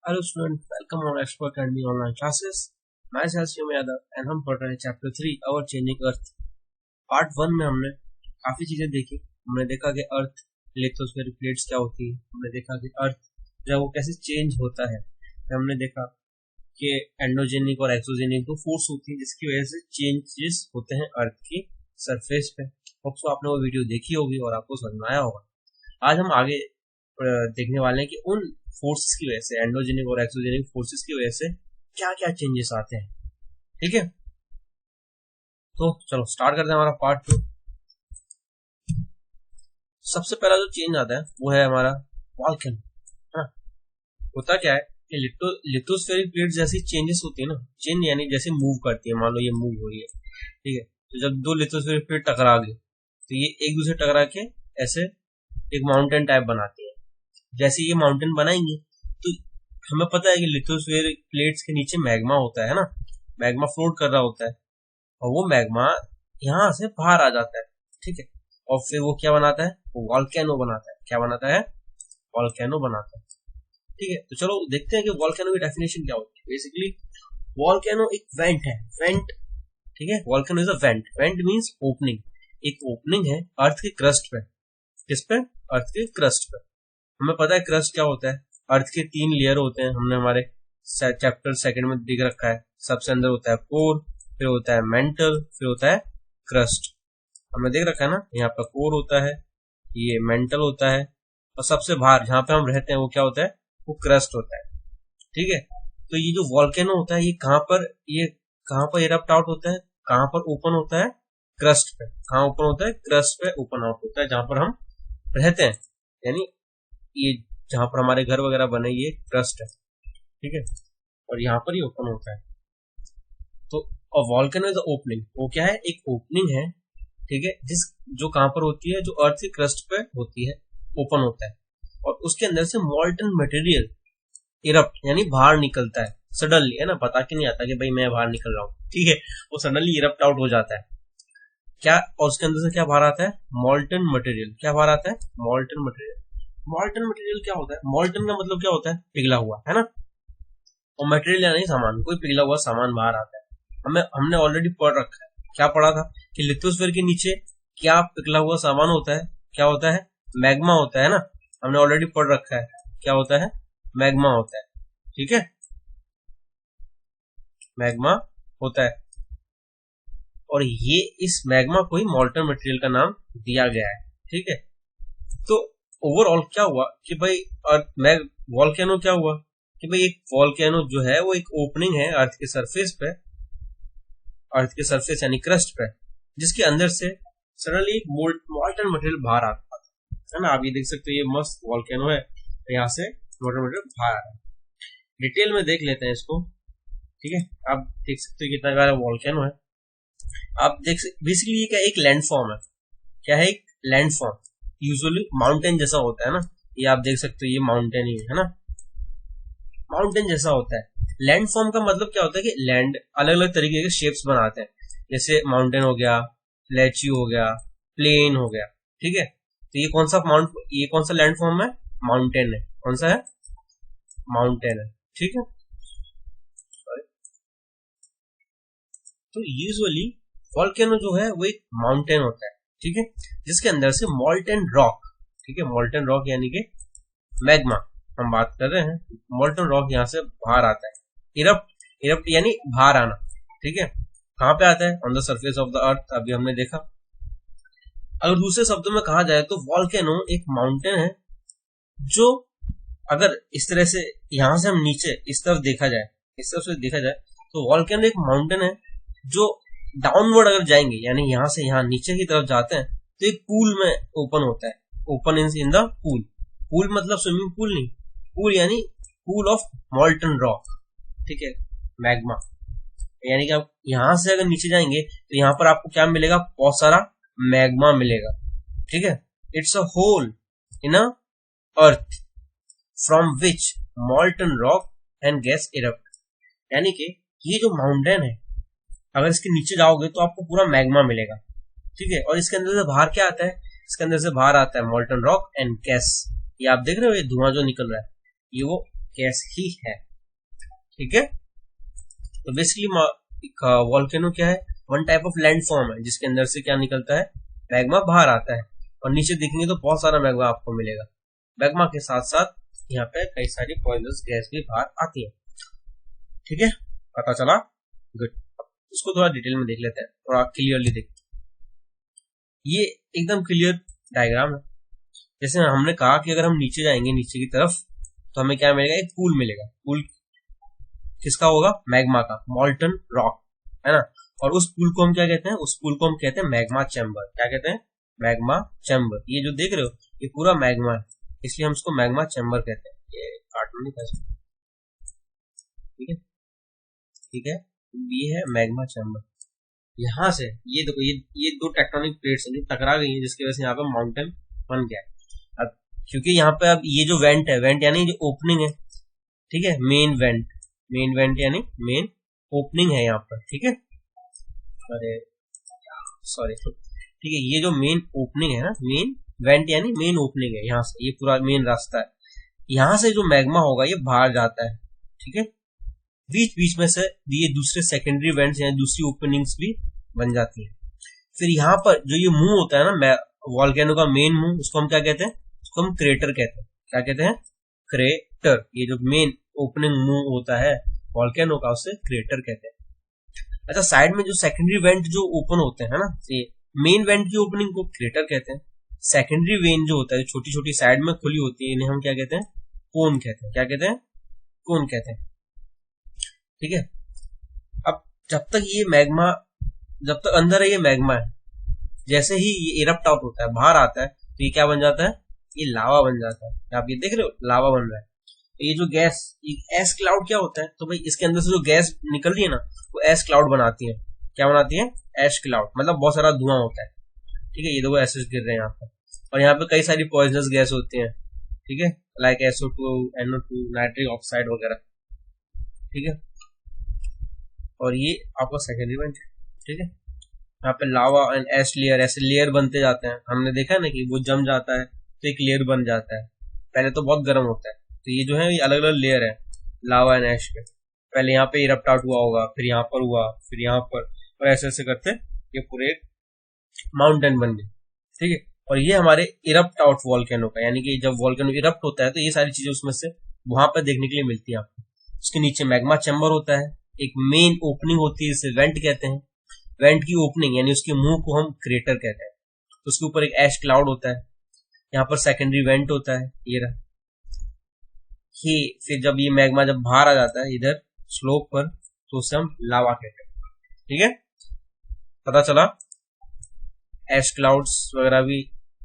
Hello student, welcome on Expert Academy online classes. Myself Shivam Yadav and हम पढ़ रहे हैं chapter 3 Our Changing Earth। Part 1 में हमने काफी चीजें देखी। हमने देखा कि अर्थ लिथोस्फेरिक प्लेट्स क्या होती है, हमने देखा कि अर्थ जो वो कैसे चेंज होता है, हमने देखा कि एंडोजेनिक और एक्सोजेनिक दो फोर्स होती है जिसकी वजह से चेंजेस होते हैं अर्थ की सरफेस पे। होप्स आपने वो वीडियो देखी होगी और आपको समझ में आया होगा। आज हम आगे देखने वाले हैं कि उन फोर्सेस की वजह से, एंडोजेनिक और एक्सोजेनिक फोर्सेस की वजह से क्या क्या चेंजेस आते हैं। ठीक है, तो चलो स्टार्ट करते हैं हमारा पार्ट 2। सबसे पहला जो चेंज आता है वो है हमारा वॉल्केनो। होता क्या है कि लिथोस्फेरिक प्लेट जैसी चेंजेस होती है ना, चेंज यानी जैसे मूव करती है, मान लो ये मूव हो रही है, ठीक है, तो जब दो लिथोस्फेरिक प्लेट टकरा गई तो ये एक दूसरे टकरा के ऐसे एक माउंटेन टाइप बनाती है। जैसे ये माउंटेन बनाएंगे तो हमें पता है कि लिथोस्फेरिक प्लेट्स के नीचे मैग्मा होता है ना, मैग्मा फ्लोट कर रहा होता है और वो मैग्मा यहाँ से बाहर आ जाता है, ठीक है, और फिर वो क्या बनाता है, वो वॉल्केनो बनाता है। क्या बनाता है? वॉल्केनो बनाता है। ठीक है, तो चलो देखते हैं कि वॉल्केनो की डेफिनेशन क्या होती है। बेसिकली वॉल्केनो एक वेंट है, वेंट, ठीक है, volcano is a went. Went means opening, एक ओपनिंग है अर्थ के क्रस्ट पे। किस पे? अर्थ के क्रस्ट पे। हमें पता है क्रस्ट क्या होता है, अर्थ के 3 लेयर होते हैं, हमने हमारे चैप्टर 2 में दिख रखा है। सबसे अंदर होता है कोर, फिर होता है मेंटल, फिर होता है क्रस्ट। हमने देख रखा है ना, यहाँ पर कोर होता है, ये मेंटल होता है, और सबसे बाहर जहाँ पे हम रहते हैं वो क्या होता है, वो क्रस्ट होता है। ठीक है, तो ये जो वॉल्केनो होता है ये कहाँ पर इरप्ट आउट होता है, कहाँ पर ओपन होता है? क्रस्ट पे। कहाँ ओपन होता है? क्रस्ट पे ओपन आउट होता है, जहां पर हम रहते हैं, यानी ये जहां पर हमारे घर वगैरह बने ये क्रस्ट है, ठीक है, और यहाँ पर ही ओपन होता है। तो वॉल्केनो इज ओपनिंग, वो क्या है? एक ओपनिंग है, ठीक है, जो कहां पर होती है, जो अर्थ की क्रस्ट पे होती है, ओपन होता है, और उसके अंदर से मॉल्टन मटेरियल इरप्ट यानी बाहर निकलता है सडनली, है ना, बता के नहीं आता कि भाई मैं बाहर निकल रहा हूँ, ठीक है, वो सडनली इरप्ट आउट हो जाता है। क्या? और उसके अंदर से क्या बाहर आता है? मॉल्टन मटेरियल। क्या बाहर आता है? मॉल्टन मटेरियल। मॉल्टन मटेरियल क्या होता है? मॉल्टन का मतलब क्या होता है? पिघला हुआ, है ना, और मटेरियल यानी सामान, कोई पिघला हुआ सामान बाहर आता है। हमने ऑलरेडी पढ़ रखा है, क्या पढ़ा था कि लिथोस्फीयर के नीचे क्या पिघला हुआ सामान होता है? क्या होता है? मैग्मा होता है ना, हमने ऑलरेडी पढ़ रखा है। क्या होता है? मैग्मा होता है, ठीक है, मैग्मा होता है, और ये इस मैग्मा को ही मॉल्टन मटेरियल का नाम दिया गया है, ठीक है। तो ओवरऑल क्या हुआ कि भाई वॉल्केनो क्या हुआ कि भाई एक वॉल्केनो जो है वो एक ओपनिंग है अर्थ के सरफेस पे, अर्थ के सरफेस यानी क्रस्ट पे, जिसके अंदर से सडनली मॉल्टन मटेरियल बाहर आता है ना। आप ये देख सकते हो, ये मस्त वॉल्केनो है, यहाँ से मॉल्टन मटेरियल बाहर आ रहा है। डिटेल में देख लेते हैं इसको, ठीक है, आप देख सकते हो कितना प्यारा वॉल्केनो है। आप बेसिकली ये क्या एक लैंडफॉर्म है। क्या है? एक लैंडफॉर्म, यूजुअली माउंटेन जैसा होता है ना, ये आप देख सकते हो, ये माउंटेन ही है ना, माउंटेन जैसा होता है। लैंडफॉर्म का मतलब क्या होता है कि लैंड अलग अलग तरीके के शेप्स बनाते हैं, जैसे माउंटेन हो गया, प्लेच्यू हो गया, प्लेन हो गया, ठीक है। तो ये कौन सा लैंडफॉर्म है? माउंटेन है। कौन सा है? माउंटेन है, ठीक है। तो यूजुअली वॉल्केनो जो है वो एक माउंटेन होता है, ठीक है, जिसके अंदर से मॉल्टन रॉक, ठीक है, मॉल्टन रॉक यानी कि मैग्मा हम बात कर रहे हैं, मॉल्टन रॉक यहाँ से बाहर आता है। इरप्ट यानी बाहर आना, ठीक है, कहाँ पे आता है? On the surface of the earth, अभी हमने देखा। अगर दूसरे शब्दों में कहा जाए तो वॉल्केनो एक माउंटेन है जो, अगर इस तरह से यहां से हम नीचे इस तरफ देखा जाए, इस तरफ से देखा जाए, तो वॉल्केनो एक माउंटेन है जो डाउनवर्ड अगर जाएंगे, यानी यहां से यहां नीचे की तरफ जाते हैं, तो एक पूल में ओपन होता है। Open in the pool. Pool मतलब स्विमिंग पूल नहीं, पूल यानी पूल ऑफ मॉल्टन रॉक, ठीक है, मैग्मा, यानी कि आप यहां से अगर नीचे जाएंगे तो यहां पर आपको क्या मिलेगा? बहुत सारा मैग्मा मिलेगा, ठीक है। It's a hole in a earth from which molten rock and gas erupt, यानी कि ये जो माउंटेन है, अगर इसके नीचे जाओगे तो आपको पूरा मैग्मा मिलेगा, ठीक है, और इसके अंदर से बाहर क्या आता है? इसके अंदर से बाहर आता है मॉल्टन रॉक एंड गैस। ये आप देख रहे हो, ये धुआं जो निकल रहा है, ये वो गैस ही है। ठीक है, तो बेसिकली वॉल्केनो क्या है, one type of land form है जिसके अंदर से क्या निकलता है, मैग्मा बाहर आता है। और नीचे देखेंगे तो बहुत सारा मैग्मा आपको मिलेगा। मैग्मा के साथ साथ यहाँ पे कई सारी पॉइजनस गैस भी बाहर आती है। ठीक है, पता चला, गुड। इसको थोड़ा डिटेल में देख लेते हैं, थोड़ा क्लियरली देख। ये एकदम क्लियर डायग्राम है। जैसे हमने कहा कि अगर हम नीचे जाएंगे, नीचे की तरफ, तो हमें क्या मिलेगा, एक पूल मिलेगा। पूल किसका होगा, मैग्मा का, मॉल्टन रॉक, है ना। और उस पूल को हम क्या कहते हैं, उस पूल को हम कहते हैं मैग्मा चैम्बर। क्या कहते हैं, मैग्मा चैम्बर। ये जो देख रहे हो ये पूरा मैग्मा है, इसलिए हम इसको मैग्मा चैम्बर कहते हैं। ये कार्टून नहीं था, ठीक है, ठीक है। ये है मैग्मा चैम्बर। यहाँ से ये देखो, ये दो टेक्टोनिक प्लेट्स हैं टकरा गई हैं, जिसकी वजह से यहाँ पे माउंटेन बन गया। अब क्योंकि यहाँ पे अब ये जो वेंट है, वेंट यानी जो ओपनिंग है, ठीक है, मेन वेंट यानी मेन ओपनिंग है यहाँ पर। ठीक है, अरे सॉरी, ठीक है, ये जो मेन ओपनिंग है ना, मेन वेंट यानी मेन ओपनिंग है, यहाँ से ये पूरा मेन रास्ता है। यहाँ से जो मैग्मा होगा ये बाहर जाता है। ठीक है, बीच बीच में से ये दूसरे सेकेंडरी वेंट्स या दूसरी ओपनिंग्स भी बन जाती है। फिर यहाँ पर जो ये मुंह होता है ना, वॉल्केनो का मेन मुंह, उसको हम क्या कहते हैं, उसको हम क्रेटर कहते हैं। क्या कहते हैं, क्रेटर। ये जो मेन ओपनिंग मुंह होता है वॉल्केनो का, उसे क्रेटर कहते हैं। अच्छा, साइड में जो सेकेंडरी वेंट जो ओपन होते हैं ना, मेन वेंट की ओपनिंग को क्रेटर कहते हैं। सेकेंडरी वेन जो होता है, छोटी छोटी साइड में खुली होती है, इन्हें हम क्या कहते हैं, कोन कहते हैं। क्या कहते हैं, कोन कहते हैं। ठीक है, अब जब तक ये मैग्मा, जब तक अंदर है ये मैग्मा है, जैसे ही ये इरप्ट आउट होता है, बाहर आता है, तो ये क्या बन जाता है, ये लावा बन जाता है। आप ये देख रहे हो, लावा बन रहा है। तो ये जो गैस, ये एस क्लाउड क्या होता है, तो भाई इसके अंदर से जो गैस निकल रही है ना, वो एस क्लाउड बनाती है। क्या बनाती है, एश क्लाउड, मतलब बहुत सारा धुआं होता है। ठीक है, ये दो एसिड गिर रहे हैं यहाँ पर, और यहाँ पे कई सारी पॉइजनस गैस होती हैं। ठीक है, like SO2, NO2, nitric oxide वगैरह। ठीक है, और ये आपका सेकेंडरी वेंट है। ठीक है, यहाँ पे लावा एंड एश लेयर, ऐसे लेयर बनते जाते हैं। हमने देखा ना कि वो जम जाता है तो एक लेयर बन जाता है। पहले तो बहुत गर्म होता है, तो ये जो है ये अलग अलग लेयर है लावा एंड एश पे। पहले यहाँ पे इरप्ट आउट हुआ होगा, फिर यहाँ पर हुआ, फिर यहाँ पर, और ऐसे ऐसे करते ये पूरे एक माउंटेन बन गए। ठीक है, और ये हमारे इरप्ट आउट वॉल्केनो का, यानी कि जब वॉल्केनो इरप्ट होता है तो ये सारी चीजें उसमें से वहां पर देखने के लिए मिलती है आपको। उसके नीचे मैग्मा चैम्बर होता है, एक मेन ओपनिंग होती है, इसे वेंट कहते हैं। वेंट की ओपनिंग यानी उसके मुंह को हम क्रेटर कहते हैं। उसके ऊपर एक एश क्लाउड होता है, यहाँ पर सेकेंडरी वेंट होता है, ये रहा। फिर जब ये मैग्मा जब बाहर आ जाता है इधर स्लोप पर, तो उसे हम लावा कहते हैं। ठीक है, पता चला। एश क्लाउड्स वगैरह भी,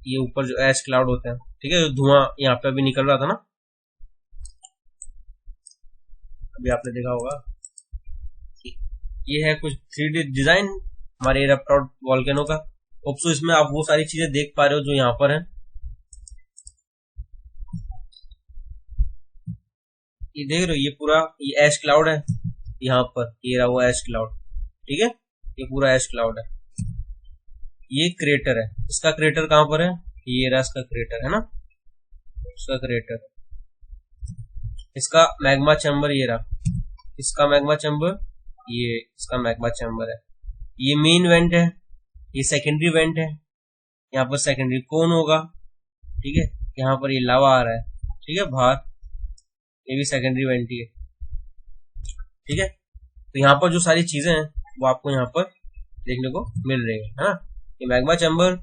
ये ऊपर जो एश क्लाउड होते हैं, ठीक है, जो धुआं यहाँ पे भी निकल रहा था ना, अभी आपने देखा होगा। ये है कुछ 3D डिजाइन हमारे इरप्ट आउट वॉल्केनो का। होप्सो इसमें आप वो सारी चीजें देख पा रहे हो जो यहाँ पर है। ये देख रहे हो, ये पूरा ये एश क्लाउड है यहाँ पर, ये रहा वो एश क्लाउड। ठीक है, ये पूरा एश क्लाउड है। ये क्रेटर है, इसका क्रेटर कहां पर है, ये रहा इसका क्रेटर, है ना, इसका क्रेटर। इसका मैग्मा चैम्बर ये रहा, इसका मैग्मा चैम्बर, ये इसका मैग्मा चैम्बर है। ये मेन वेंट है, ये सेकेंडरी वेंट है, यहाँ पर सेकेंडरी कोन होगा। ठीक है, यहाँ पर ये लावा आ रहा है, ठीक है, बाहर, ये भी सेकेंडरी वेंट ही है। ठीक है, तो यहाँ पर जो सारी चीजें हैं वो आपको यहाँ पर देखने को मिल रही है ना। ये मैग्मा चैम्बर,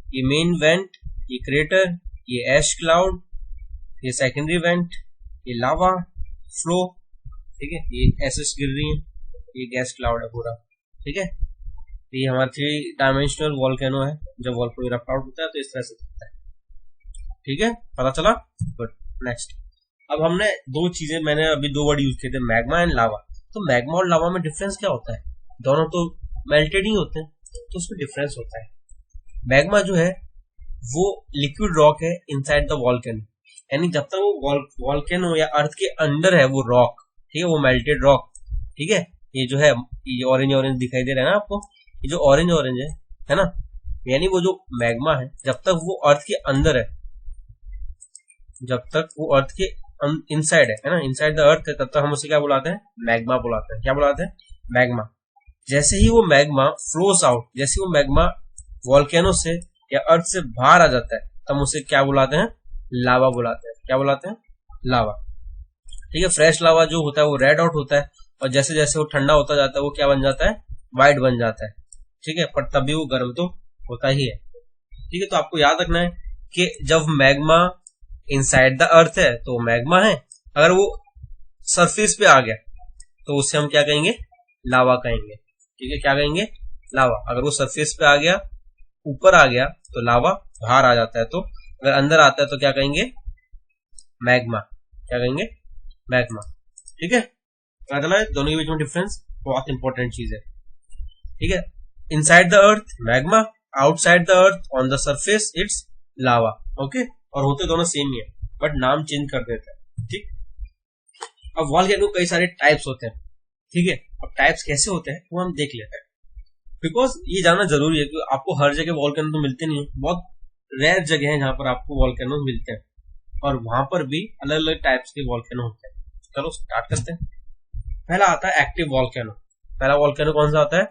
ये मेन वेंट, ये क्रेटर, ये एश क्लाउड, ये सेकेंडरी वेंट, ये लावा फ्लो। ठीक है, ये एसिड्स गिर रही हैं, ये गैस क्लाउड है पूरा। ठीक है, तो ये हमारा 3 डायमेंशनल वॉल्केनो है। जब वॉल्केनो इरप्ट आउट होता है तो इस तरह से दिखता है। ठीक है, पता चला, गुड। नेक्स्ट, अब हमने दो चीजें, मैंने अभी 2 वर्ड यूज किए थे, मैग्मा एंड लावा। तो मैग्मा और लावा में डिफरेंस क्या होता है, दोनों तो मेल्टेड ही होते हैं, तो उसमें डिफरेंस होता है। मैग्मा जो है वो लिक्विड रॉक है इनसाइड द वॉल्केनो, यानी जब तक वो वॉल्केनो या अर्थ के अंदर है वो रॉक, ठीक है, वो मेल्टेड रॉक। ठीक है, ये जो है ये ऑरेंज ऑरेंज दिखाई दे रहा है ना आपको, ये जो ऑरेंज ऑरेंज है ना, यानी वो जो मैग्मा है जब तक वो अर्थ के अंदर है, जब तक वो अर्थ के इनसाइड है ना, इनसाइड द अर्थ है, तब तक हम उसे क्या बुलाते हैं, मैग्मा बुलाते हैं। क्या बुलाते हैं, मैग्मा। जैसे ही वो मैग्मा फ्लोस आउट, जैसे वो मैग्मा वॉल्केनो से या अर्थ से बाहर आ जाता है, तब उसे क्या बुलाते हैं, लावा बुलाते हैं। क्या बुलाते हैं, लावा। ठीक है, फ्रेश लावा जो होता है वो रेड हॉट होता है, और जैसे जैसे वो ठंडा होता जाता है वो क्या बन जाता है, व्हाइट बन जाता है। ठीक है, पर तभी वो गर्म तो होता ही है। ठीक है, तो आपको याद रखना है कि जब मैग्मा इनसाइड द अर्थ है तो मैग्मा है, अगर वो सरफेस पे आ गया तो उसे हम क्या कहेंगे, लावा कहेंगे। ठीक है, क्या कहेंगे, लावा। अगर वो सरफेस पे आ गया, ऊपर आ गया तो लावा, बाहर आ जाता है तो, अगर अंदर आता है तो क्या कहेंगे, मैग्मा। क्या कहेंगे, मैग्मा। ठीक है, अगला है दोनों के बीच में डिफरेंस, बहुत इंपॉर्टेंट चीज है। ठीक है, inside the earth magma, outside the earth on the surface it's lava. Okay, और होते दोनों सेम ही है, बट नाम चेंज कर देते हैं। ठीक, अब वॉल्केनो कई सारे टाइप्स होते हैं। ठीक है, अब टाइप्स कैसे होते हैं वो हम देख लेते हैं, बिकॉज ये जानना जरूरी है कि आपको हर जगह वॉल्केनो तो मिलते नहीं है, बहुत रेयर जगह है जहां पर आपको वॉल्केनो मिलते हैं, और वहां पर भी अलग अलग टाइप्स के वॉल्केनो होते हैं। चलो स्टार्ट करते हैं। पहला आता है एक्टिव वॉल्केनो। पहला वॉल्केनो कौन सा आता है,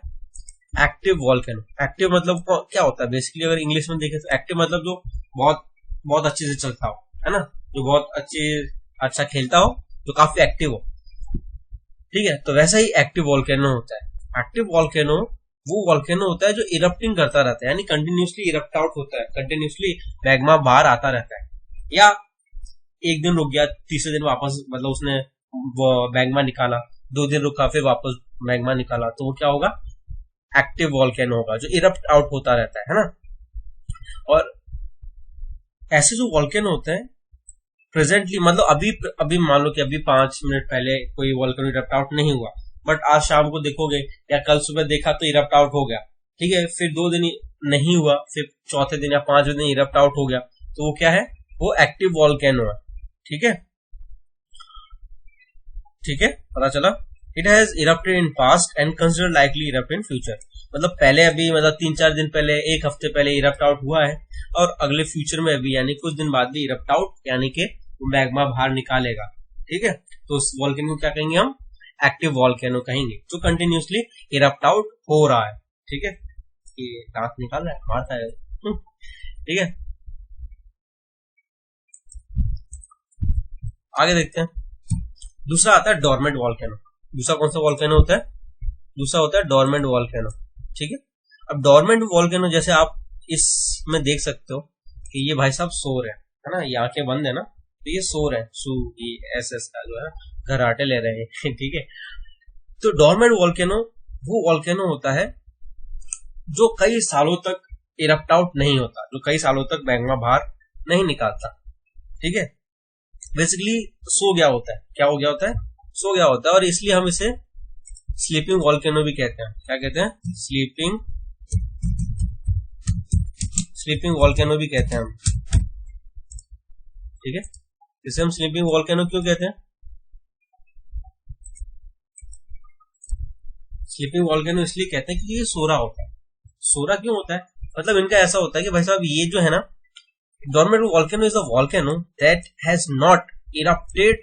एक्टिव वॉल्केनो। एक्टिव मतलब क्या होता है, बेसिकली अगर इंग्लिश में देखें तो एक्टिव मतलब जो बहुत बहुत अच्छे से चलता हो, है ना, जो बहुत अच्छा खेलता हो, जो काफी एक्टिव हो। ठीक है, तो वैसा ही एक्टिव वॉल्केनो होता है। एक्टिव वॉल्केनो वो वॉल्केनो होता है जो इरप्टिंग करता रहता है, यानी कंटिन्यूसली इरप्ट आउट होता है, कंटिन्यूसली मैग्मा बाहर आता रहता है, या एक दिन रुक गया, तीसरे दिन वापस, मतलब उसने मैग्मा निकाला, 2 दिन रुका, फिर वापस मैग्मा निकाला, तो वो क्या होगा, एक्टिव वॉल्केनो होगा, जो इरप्ट आउट होता रहता है ना। और ऐसे जो वॉल्केनो होते हैं प्रेजेंटली, मतलब अभी मान लो कि अभी 5 मिनट पहले कोई वॉल्केनो इरप्ट आउट नहीं हुआ, बट आज शाम को देखोगे या कल सुबह देखा तो इरप्ट आउट हो गया। ठीक है, फिर 2 दिन नहीं हुआ, फिर चौथे दिन या 5वें दिन इरप्ट आउट हो गया, तो वो क्या है, वो एक्टिव वॉल्केनो है। ठीक है, ठीक है, पता चला। It has erupted in past and consider likely erupt in future, मतलब पहले अभी, मतलब 3-4 दिन पहले, एक हफ्ते पहले इरप्ट आउट हुआ है, और अगले फ्यूचर में अभी यानी कुछ दिन बाद भी इरप्ट आउट, यानी कि मैग्मा बाहर निकालेगा। ठीक है, तो उस वॉल्केनो को क्या कहेंगे हम, एक्टिव वॉल्केनो कहेंगे, जो कंटिन्यूसली इरप्ट आउट हो रहा है। ठीक है, ये दांत निकाल रहा है, मारता है। ठीक है, आगे देखते हैं। दूसरा आता है डोरमेंट वॉल्केनो। दूसरा कौन सा वॉल्केनो होता है, दूसरा होता है डोरमेंट वॉल्केनो। ठीक है, अब डोरमेंट वॉल्केनो जैसे आप इसमें देख सकते हो कि ये भाई साहब सो रहे हैं, है ना, ये आंखें बंद है ना, तो ये सो रहे हैं, एस का जो है घराटे ले रहे हैं। ठीक है, तो डोरमेंट वॉल्केनो वो वॉल्केनो होता है जो कई सालों तक इरप्ट आउट नहीं होता, जो कई सालों तक मैग्मा बाहर नहीं निकालता। ठीक है, बेसिकली सो गया होता है। क्या हो गया होता है, सो गया होता है, और इसलिए हम इसे स्लीपिंग वॉल्केनो भी कहते हैं। क्या कहते हैं, स्लीपिंग वॉल्केनो भी कहते हैं हम। ठीक है, इसे हम स्लीपिंग वॉल्केनो क्यों कहते हैं, स्लीपिंग वॉल्केनो इसलिए कहते हैं कि ये सो रहा होता है। सो रहा क्यों होता है, मतलब इनका ऐसा होता है कि भाई साहब ये जो है ना, dormant volcano is a volcano that has not erupted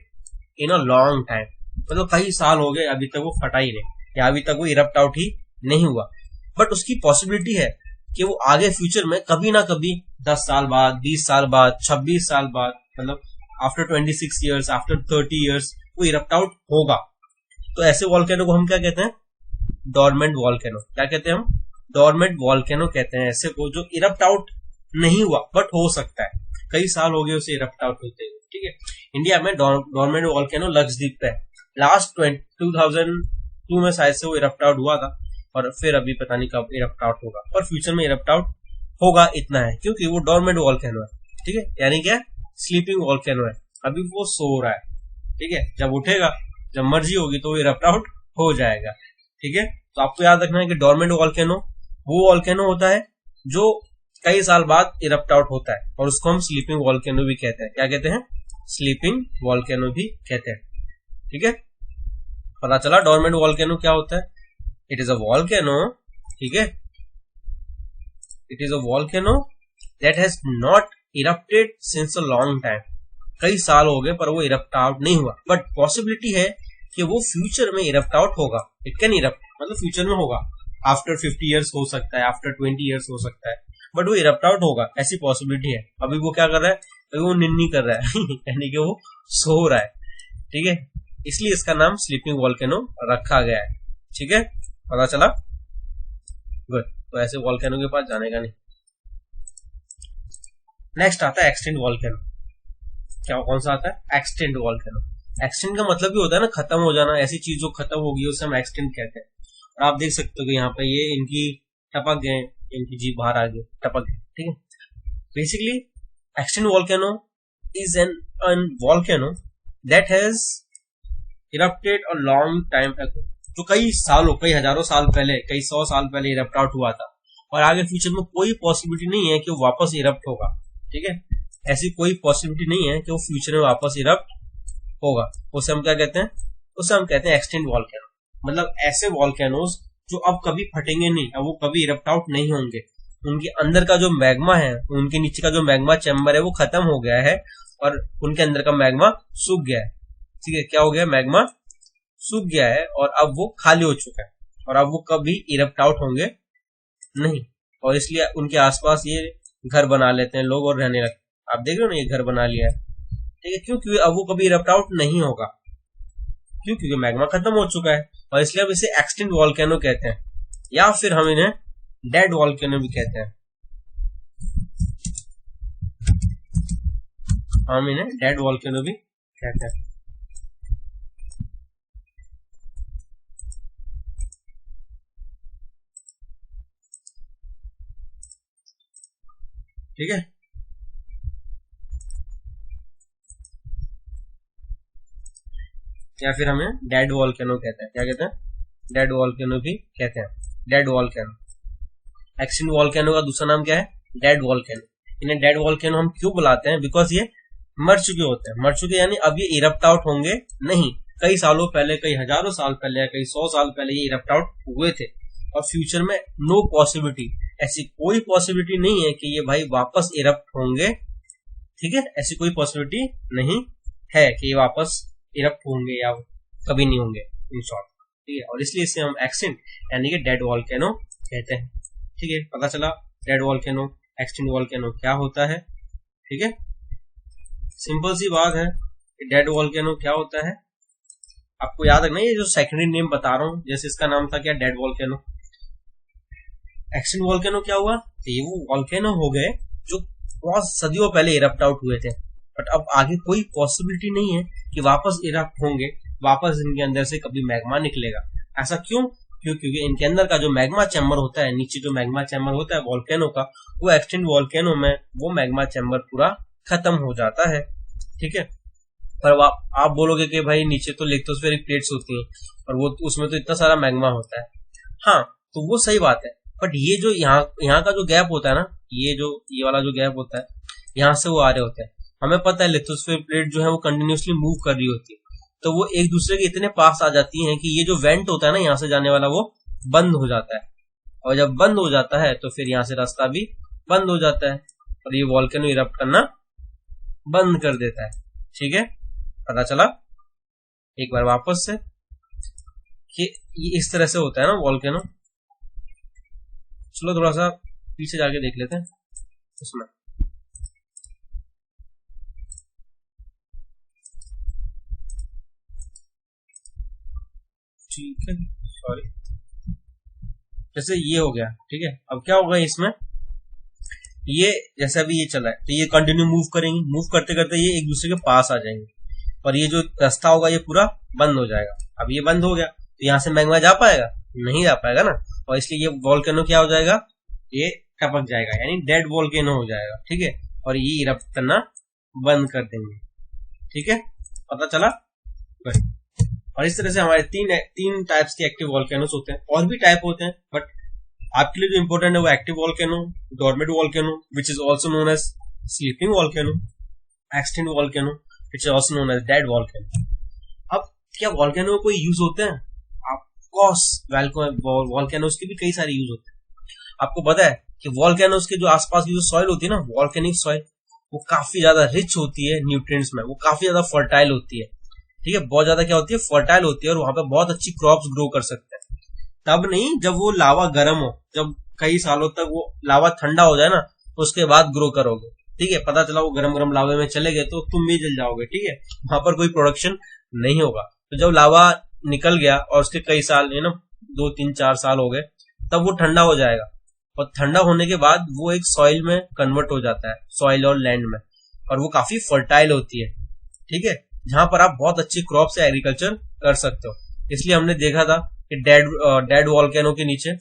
in a long time, मतलब कई साल हो गए अभी तक वो फटा ही नहीं, या अभी तक वो इरप्ट आउट ही नहीं हुआ, बट उसकी पॉसिबिलिटी है कि वो आगे फ्यूचर में कभी ना कभी 10 साल बाद, 20 साल बाद, 26 साल बाद, मतलब आफ्टर 26 ईयर्स, आफ्टर 30 ईयर्स वो इरप्ट आउट होगा। तो ऐसे वॉल्केनो को हम क्या कहते हैं, डोरमेंट वॉल्केनो। क्या कहते हैं हम, डोरमेंट वॉल्केनो कहते हैं ऐसे को जो इरप्ट आउट नहीं हुआ बट हो सकता है, कई साल हो गए उसे इरप्ट आउट होते हुए। ठीक है, इंडिया में डोरमेंट वॉल्केनो लक्षद्वीप पे है, लास्ट 2002 में शायद से वो इरप्ट आउट हुआ था, और फिर अभी पता नहीं कब इरप्ट आउट होगा, और फ्यूचर में इरप्ट आउट होगा, इतना है, क्योंकि वो डोरमेंट वॉल्केनो है। ठीक है, यानी क्या, स्लीपिंग वॉल्केनो है, अभी वो सो रहा है। ठीक है, जब उठेगा, जब मर्जी होगी तो वो इरप्ट आउट हो जाएगा। ठीक है, तो आपको याद रखना है कि डोरमेंट वॉल्केनो वो वॉल्केनो होता है जो कई साल बाद इरप्ट आउट होता है, और उसको हम स्लीपिंग वॉल्केनो भी कहते हैं। क्या कहते हैं, स्लीपिंग वॉल्केनो भी कहते हैं। ठीक है, पता चला डोरमेंट वॉल्केनो क्या होता है, इट इज अ वॉल्केनो। ठीक है, it is a volcano that has not erupted since a long time, कई साल हो गए पर वो इरप्ट आउट नहीं हुआ, बट पॉसिबिलिटी है कि वो फ्यूचर में इरप्ट आउट होगा। इट कैन इरप्ट, मतलब फ्यूचर में होगा, आफ्टर 50 ईयर्स हो सकता है, आफ्टर 20 ईयर्स हो सकता है, बट वो इरप्ट आउट होगा, ऐसी पॉसिबिलिटी है। अभी वो क्या कर रहा है, अभी वो निन्नी कर रहा है यानी कि वो सो रहा है, ठीक है, इसलिए इसका नाम स्लीपिंग वॉल्केनो रखा गया है। ठीक है, पता चला, गुड। तो ऐसे वॉल्केनो के पास जाने का नहीं। नेक्स्ट आता है एक्सटिंक्ट वॉल्केनो। क्या, कौन सा आता है, एक्सटिंक्ट वॉल्केनो। एक्सटिंक्ट का मतलब भी होता है ना खत्म हो जाना, ऐसी चीज जो खत्म होगी उसे हम एक्सटिंक्ट कहते हैं। और आप देख सकते हो कि यहाँ पे ये इनकी टपक गए, इनकी जीभ बाहर आ गई, टपक गए, ठीक है। Basically extinct volcano is an volcano that has erupted a long time ago, जो कई सालों, कई हजारों साल पहले, कई 100 साल पहले इरप्ट आउट हुआ था, और आगे फ्यूचर में कोई पॉसिबिलिटी नहीं है कि वो वापस इरप्ट होगा। ठीक है, ऐसी कोई पॉसिबिलिटी नहीं है कि वो फ्यूचर में वापस इरप्ट होगा। उसे हम क्या कहते हैं, उसे हम कहते हैं एक्सटिंक्ट वॉल्केनो। मतलब ऐसे वॉल्केनोज जो अब कभी फटेंगे नहीं, अब वो कभी इरप्ट आउट नहीं होंगे, उनके अंदर का जो मैग्मा है, उनके नीचे का जो मैग्मा चैम्बर है वो खत्म हो गया है और उनके अंदर का मैग्मा सूख गया है। ठीक है, क्या हो गया, मैग्मा सूख गया है और अब वो खाली हो चुका है और अब वो कभी इरप्ट आउट होंगे नहीं, और इसलिए उनके आसपास ये घर बना लेते हैं लोग और रहने लगते। आप देख रहे हो ना, ये घर बना लिया है, ठीक है, क्यों, क्योंकि अब वो कभी इरप्ट आउट नहीं होगा, क्यों, क्योंकि मैग्मा खत्म हो चुका है, और इसलिए अब इसे एक्सटिंक्ट वॉल्केनो कहते हैं, या फिर हम इन्हें डेड वॉल्केनो भी कहते हैं। हम इन्हें डेड वॉल्केनो भी कहते हैं। ठीक है, या फिर हमें डेड वॉल्केनो कहते हैं। क्या कहते हैं, डेड वॉल्केनो भी कहते हैं, डेड वॉल्केनो। एक्सटिंक्ट वॉल्केनो का दूसरा नाम क्या है, डेड वॉल्केनो। इन्हें डेड वॉल्केनो हम क्यों बुलाते हैं, बिकॉज ये मर चुके होते हैं, मर चुके यानी अब ये इरप्ट आउट होंगे नहीं। कई सालों पहले, कई हजारों साल पहले, कई 100 साल पहले ये इरप्ट आउट हुए थे, और फ्यूचर में नो पॉसिबिलिटी, ऐसी कोई पॉसिबिलिटी नहीं है कि ये भाई वापस इरप्ट होंगे। ठीक है, ऐसी कोई पॉसिबिलिटी नहीं है कि ये वापस इरप्ट होंगे या कभी नहीं होंगे, इन शॉर्ट। ठीक है, और इसलिए इसे हम एक्सटिंक्ट यानी कि डेड वॉल्केनो कहते हैं। ठीक है, पता चला डेड वॉल्केनो, एक्सटिंक्ट वॉल्केनो क्या होता है। ठीक है, सिंपल सी बात है कि डेड वॉल्केनो क्या होता है, आपको याद रखना। ये जो सेकेंडरी नेम बता रहा हूं, जैसे इसका नाम था क्या, डेड वॉल्केनो। एक्सटिंक्ट वॉल्केनो क्या हुआ, ये वो वॉल्केनो हो गए जो बहुत सदियों पहले इरप्ट आउट हुए थे, बट अब आगे कोई पॉसिबिलिटी नहीं है कि वापस इरप्ट होंगे, वापस इनके अंदर से कभी मैग्मा निकलेगा। ऐसा क्यों, क्योंकि इनके अंदर का जो मैग्मा चैम्बर होता है, नीचे जो मैग्मा चैम्बर होता है वॉल्केनो का, वो एक्सटिंक्ट वॉल्केनो में वो मैग्मा चैम्बर पूरा खत्म हो जाता है। ठीक है, पर आप बोलोगे कि भाई नीचे तो लिथोस्फेरिक प्लेट्स होती हैं और वो उसमें तो इतना सारा मैग्मा होता है। हाँ, तो वो सही बात है, बट ये जो यहाँ का जो गैप होता है ना, ये वाला जो गैप होता है, यहाँ से वो आ रहे होते हैं। हमें पता है लिथोस्फेरिक प्लेट जो है वो कंटिन्यूसली मूव कर रही होती है, तो वो एक दूसरे के इतने पास आ जाती हैं कि ये जो वेंट होता है ना यहाँ से जाने वाला, वो बंद हो जाता है, और जब बंद हो जाता है तो फिर यहाँ से रास्ता भी बंद हो जाता है और ये वॉल्केनो इरप्ट करना बंद कर देता है। ठीक है, पता चला एक बार वापस से कि ये इस तरह से होता है ना वॉल्केनो। चलो थोड़ा सा पीछे जाके देख लेते हैं उसमें। ठीक है, सॉरी, जैसे ये हो गया। ठीक है, अब क्या होगा इसमें, ये जैसे अभी ये चला है तो ये कंटिन्यू मूव करेंगे, मूव करते करते ये एक दूसरे के पास आ जाएंगे और ये जो रास्ता होगा ये पूरा बंद हो जाएगा। अब ये बंद हो गया तो यहाँ से मैग्मा जा पाएगा, नहीं जा पाएगा ना, और इसलिए ये वॉल्केनो क्या हो जाएगा, ये टपक जाएगा, यानी डेड वॉल्केनो हो जाएगा। ठीक है, और ये इरप्ट करना बंद कर देंगे। ठीक है, पता चला। और इस तरह से हमारे तीन टाइप्स के एक्टिव वॉल्केनोस होते हैं, और भी टाइप होते हैं, बट आपके लिए जो इंपॉर्टेंट है वो active volcano, dormant volcano which is also known as sleeping volcano, extinct volcano which is also known as dead volcano. अब क्या वॉल्केनो में कोई यूज होते हैं, ऑफकोर्स वॉल्केनोस के भी कई सारे यूज होते हैं। आपको पता है कि वॉल्केनोस के जो आसपास की जो सॉइल होती है ना, वॉल्केनिक सॉइल, वो काफी ज्यादा रिच होती है न्यूट्रिएंट्स में, वो काफी ज्यादा फर्टाइल होती है, ठीक है, बहुत ज्यादा क्या होती है, फर्टाइल होती है, और वहां पे बहुत अच्छी क्रॉप्स ग्रो कर सकते हैं। तब नहीं जब वो लावा गर्म हो, जब कई सालों तक वो लावा ठंडा हो जाए ना, उसके बाद ग्रो करोगे, ठीक है। पता चला वो गरम गरम लावे में चले गए तो तुम भी जल जाओगे, ठीक है, वहां पर कोई प्रोडक्शन नहीं होगा। तो जब लावा निकल गया और उसके कई साल 2 3 4 साल हो गए, तब वो ठंडा हो जाएगा, और ठंडा होने के बाद वो एक सॉइल में कन्वर्ट हो जाता है, सॉइल और लैंड में, और वो काफी फर्टाइल होती है, ठीक है, जहां पर आप बहुत अच्छी क्रॉप से एग्रीकल्चर कर सकते हो। इसलिए हमने देखा था कि डेड वॉल्केनो के नीचे,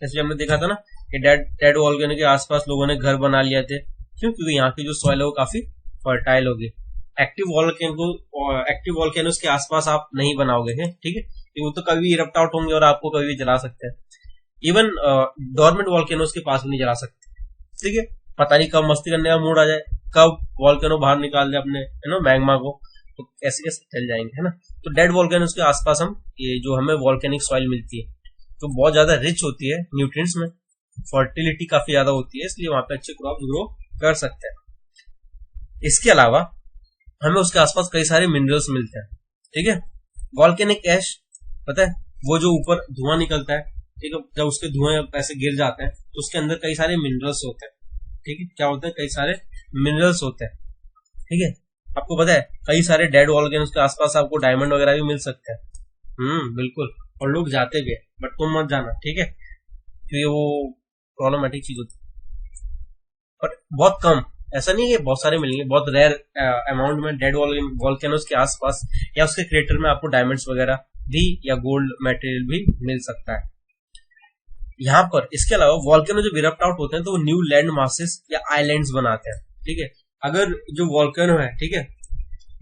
इसलिए हमने देखा था ना कि डेड वॉल्केनो के आसपास लोगों ने घर बना लिए थे। क्यों? क्योंकि यहाँ की जो सॉइल है वो काफी फर्टाइल होगी। एक्टिव वॉल्केनोस के आसपास आप नहीं बनाओगे, ठीक है, क्योंकि वो तो कभी इरप्ट आउट होंगे और आपको कभी भी जला सकते हैं। इवन डोरमेंट वॉल्केनोस के पास भी नहीं जला सकते, ठीक है। पता नहीं कब मस्ती करने का मूड आ जाए, कब वॉल्केनो बाहर निकाल दे अपने मैग्मा को, तो कैसे कैसे चल जाएंगे, है ना। तो डेड वॉल्केनोस के आसपास हम ये जो हमें वॉल्केनिक सॉइल मिलती है, तो बहुत ज्यादा रिच होती है न्यूट्रिएंट्स में, फर्टिलिटी काफी ज्यादा होती है, इसलिए वहां पे अच्छे क्रॉप ग्रो कर सकते हैं। इसके अलावा हमें उसके आसपास कई सारे मिनरल्स मिलते हैं, ठीक है। वॉल्केनिक ऐश पता है, वो जो ऊपर धुआं निकलता है, ठीक है, जब उसके धुआं ऐसे गिर जाते हैं तो उसके अंदर कई सारे मिनरल्स होते हैं, ठीक है। क्या होता है? कई सारे मिनरल्स होते हैं, ठीक है। आपको पता है कई सारे डेड वॉल्केनोस के आसपास आपको डायमंड वगैरह भी मिल सकते हैं, बिल्कुल, और लोग जाते भी है, बट तुम मत जाना, ठीक है, क्योंकि वो प्रॉब्लमेटिक चीज होती है। बट बहुत कम, ऐसा नहीं है बहुत सारे मिलेंगे, बहुत रेयर अमाउंट में डेड वॉल्केनोस के आसपास या उसके क्रेटर में आपको डायमंड्स वगैरह भी या गोल्ड मटेरियल भी मिल सकता है यहाँ पर। इसके अलावा वॉल्केनो जब इरप्ट आउट होते हैं तो वो न्यू लैंड मासेस या आइलैंड्स बनाते हैं, ठीक है। अगर जो वॉल्केनो है, ठीक है,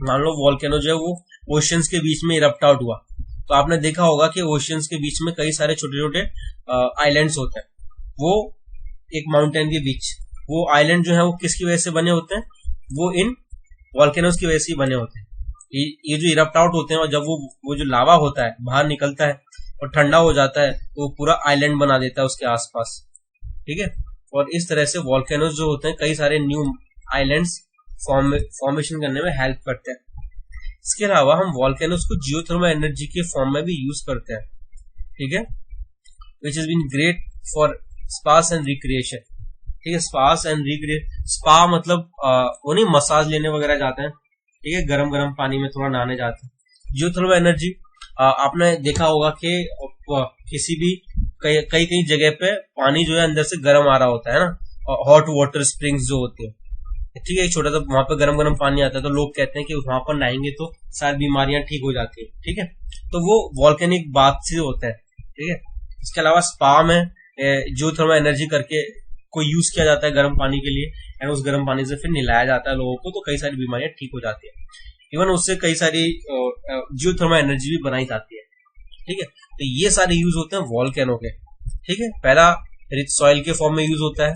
मान लो वॉल्केनो जो है वो ओशियंस के बीच में इरप्ट आउट हुआ, तो आपने देखा होगा कि ओशियंस के बीच में कई सारे छोटे छोटे आइलैंड्स होते हैं, वो एक माउंटेन के बीच, वो आइलैंड जो है वो किसकी वजह से बने होते हैं? वो इन वॉल्केनोस की वजह से बने होते हैं। ये जो इरप्ट आउट होते हैं और जब वो जो लावा होता है बाहर निकलता है और ठंडा हो जाता है तो वो पूरा आइलैंड बना देता है उसके आसपास, ठीक है। और इस तरह से वॉल्केनोस जो होते हैं कई सारे न्यू आइलैंड्स फॉर्मेशन करने में हेल्प करते हैं। इसके अलावा हम वॉल्केनोस को जियोथर्मल एनर्जी के फॉर्म में भी यूज करते हैं, ठीक है, which is been great for spas and recreation, ठीक है। स्पास एंड रिक्रिएशन, स्पा मतलब वो नहीं मसाज लेने वगैरह जाते हैं, ठीक है, गरम गरम पानी में थोड़ा नहाने जाते हैं। जियोथर्मल एनर्जी आपने देखा होगा कि किसी भी कई कई जगह पे पानी जो है अंदर से गर्म आ रहा होता है ना, हॉट वाटर स्प्रिंग्स जो होते हैं, ठीक है, एक छोटा सा वहां पे गरम गरम पानी आता है, तो लोग कहते हैं कि वहां पर नहाएंगे तो सारी बीमारियां ठीक हो जाती है, ठीक है। तो वो वॉल्केनिक बाथ से होता है, ठीक है। इसके अलावा स्पा में जियोथर्मल एनर्जी करके को यूज किया जाता है गर्म पानी के लिए, एंड उस गर्म पानी से फिर नहलाया जाता है लोगों को, तो कई सारी बीमारियां ठीक हो जाती है। इवन उससे कई सारी जियोथर्मल एनर्जी भी बनाई जाती है, ठीक है। तो ये सारे यूज होते हैं वॉल्केनो के, ठीक है। पहला रिच सॉइल के फॉर्म में यूज होता है,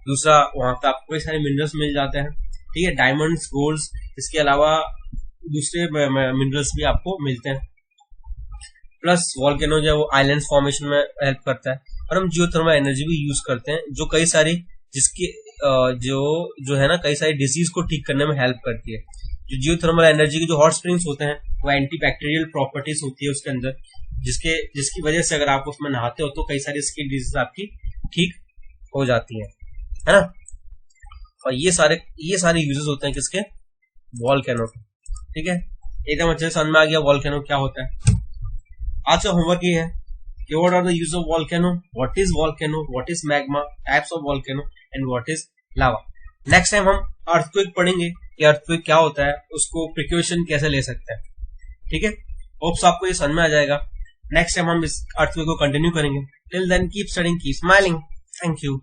दूसरा वहां पे आपको कई सारे मिनरल्स मिल जाते हैं, ठीक है, डायमंड्स, गोल्ड्स, इसके अलावा दूसरे मिनरल्स भी आपको मिलते हैं, प्लस वॉल्केनो जो है वो आइलैंड फॉर्मेशन में हेल्प करता है। और हम जियोथर्मल एनर्जी भी यूज करते हैं, जो कई सारी जिसकी जो है ना कई सारी डिजीज को ठीक करने में हेल्प करती है। जो जियोथर्मल एनर्जी के जो हॉट स्प्रिंग्स होते हैं वो एंटीबैक्टीरियल प्रॉपर्टीज होती है उसके अंदर, जिसकी वजह से अगर आप उसमें नहाते हो तो कई सारी स्किन डिजीज आपकी ठीक हो जाती है ना। और ये सारे यूजेस होते हैं किसके? वॉल्केनो के, ठीक है। एकदम अच्छे से समझ में आ गया वॉल्केनो क्या होता है। आज का होमवर्क ये है कि what are the use of volcano, what is volcano, what is magma, types of volcano and what is lava. Next time हम अर्थक्वेक पढ़ेंगे कि अर्थक्वेक क्या होता है, उसको प्रिकॉशन कैसे ले सकते हैं, ठीक है। होप्स आपको ये समझ में आ जाएगा। नेक्स्ट टाइम हम इस अर्थक्वेक को कंटिन्यू करेंगे। Till then keep studying, keep smiling. Thank you.